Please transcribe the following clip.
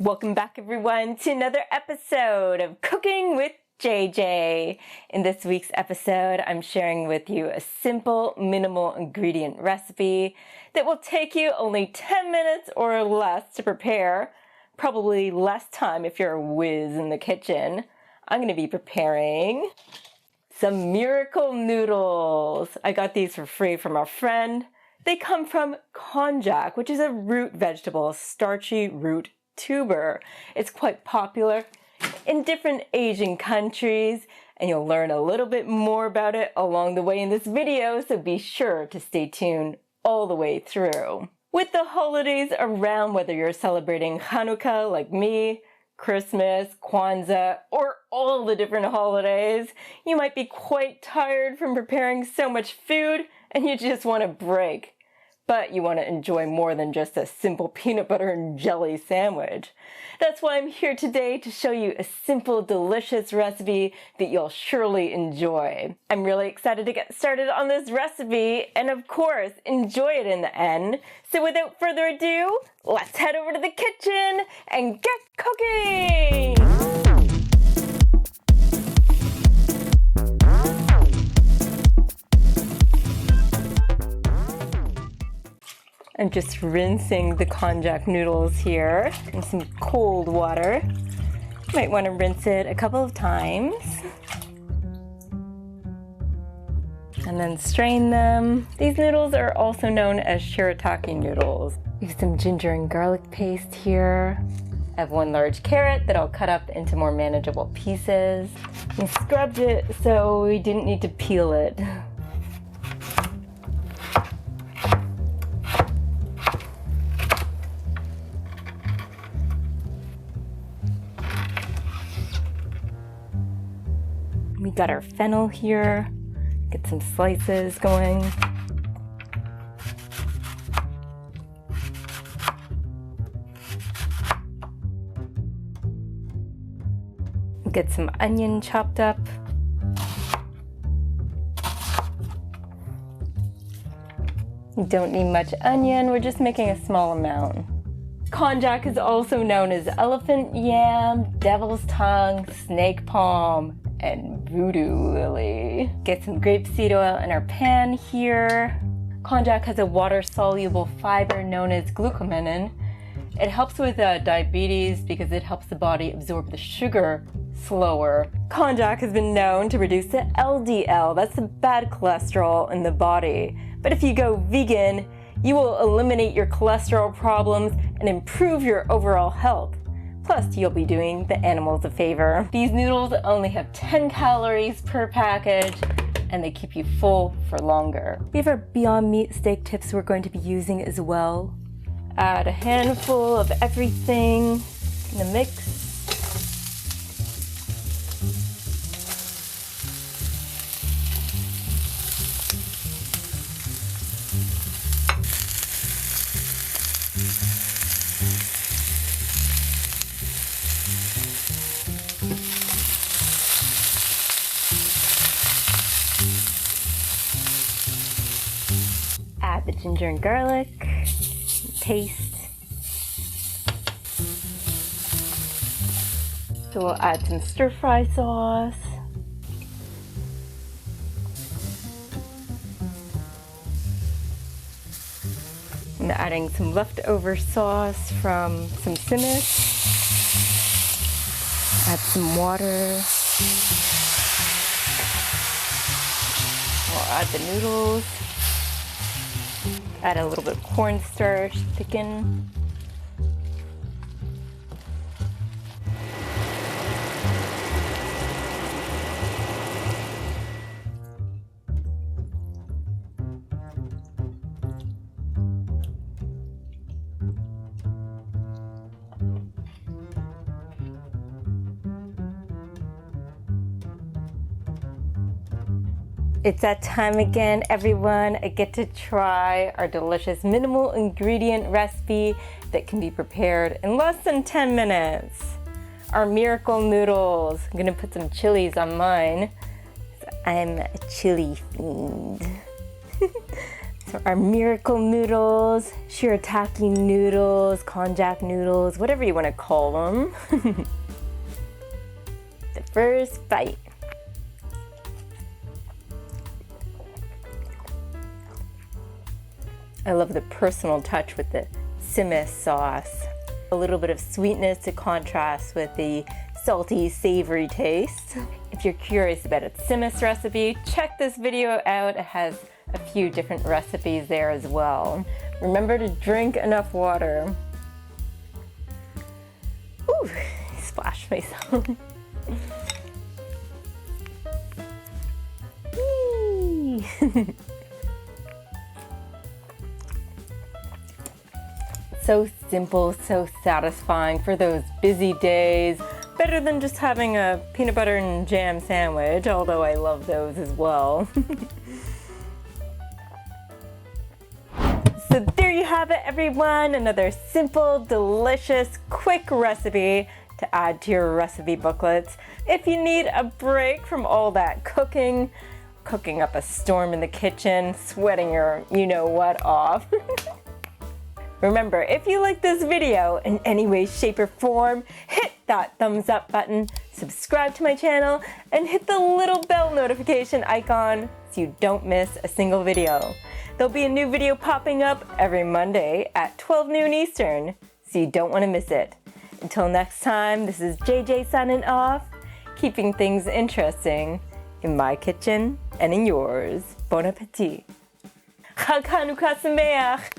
Welcome back everyone to another episode of Cooking with JJ. In this week's episode, I'm sharing with you a simple, minimal ingredient recipe that will take you only 10 minutes or less to prepare, probably less time if you're a whiz in the kitchen. I'm going to be preparing some Miracle Noodles. I got these for free from a friend. They come from konjac, which is a root vegetable, a starchy root tuber. It's quite popular in different Asian countries, and you'll learn a little bit more about it along the way in this video, so be sure to stay tuned all the way through. With the holidays around, whether you're celebrating Hanukkah like me, Christmas, Kwanzaa, or all the different holidays, you might be quite tired from preparing so much food and you just want a break. But you want to enjoy more than just a simple peanut butter and jelly sandwich. That's why I'm here today to show you a simple, delicious recipe that you'll surely enjoy. I'm really excited to get started on this recipe and of course, enjoy it in the end. So without further ado, let's head over to the kitchen and get cooking! I'm just rinsing the konjac noodles here in some cold water. You might want to rinse it a couple of times. And then strain them. These noodles are also known as shirataki noodles. Use some ginger and garlic paste here. I have one large carrot that I'll cut up into more manageable pieces. We scrubbed it so we didn't need to peel it. We got our fennel here. Get some slices going. Get some onion chopped up. You don't need much onion, we're just making a small amount. Konjac is also known as elephant yam, devil's tongue, snake palm, and voodoo lily. Get some grapeseed oil in our pan here. Konjac has a water-soluble fiber known as glucosamine. It helps with diabetes because it helps the body absorb the sugar slower. Konjac has been known to reduce the LDL, that's the bad cholesterol in the body. But if you go vegan, you will eliminate your cholesterol problems and improve your overall health. Plus, you'll be doing the animals a favor. These noodles only have 10 calories per package, and they keep you full for longer. We have our Beyond Meat steak tips we're going to be using as well. Add a handful of everything in the mix. Add the ginger and garlic, taste. So we'll add some stir-fry sauce. I'm adding some leftover sauce from some tzimmes. Add some water. We'll add the noodles. Add a little bit of cornstarch, thicken. It's that time again, everyone. I get to try our delicious minimal ingredient recipe that can be prepared in less than 10 minutes. Our Miracle Noodles. I'm gonna put some chilies on mine. I'm a chili fiend. So our Miracle Noodles, shirataki noodles, konjac noodles, whatever you want to call them. The first bite. I love the personal touch with the tzimmes sauce. A little bit of sweetness to contrast with the salty, savory taste. If you're curious about a tzimmes recipe, check this video out. It has a few different recipes there as well. Remember to drink enough water. Ooh, splashed myself. So simple, so satisfying for those busy days. Better than just having a peanut butter and jam sandwich, although I love those as well. So there you have it, everyone. Another simple, delicious, quick recipe to add to your recipe booklets. If you need a break from all that cooking up a storm in the kitchen, sweating your you-know-what off. Remember, if you like this video in any way, shape, or form, hit that thumbs up button, subscribe to my channel, and hit the little bell notification icon so you don't miss a single video. There'll be a new video popping up every Monday at 12 noon Eastern, so you don't want to miss it. Until next time, this is JJ signing off, keeping things interesting in my kitchen and in yours. Bon appetit. Chag Hanukkah Sameach.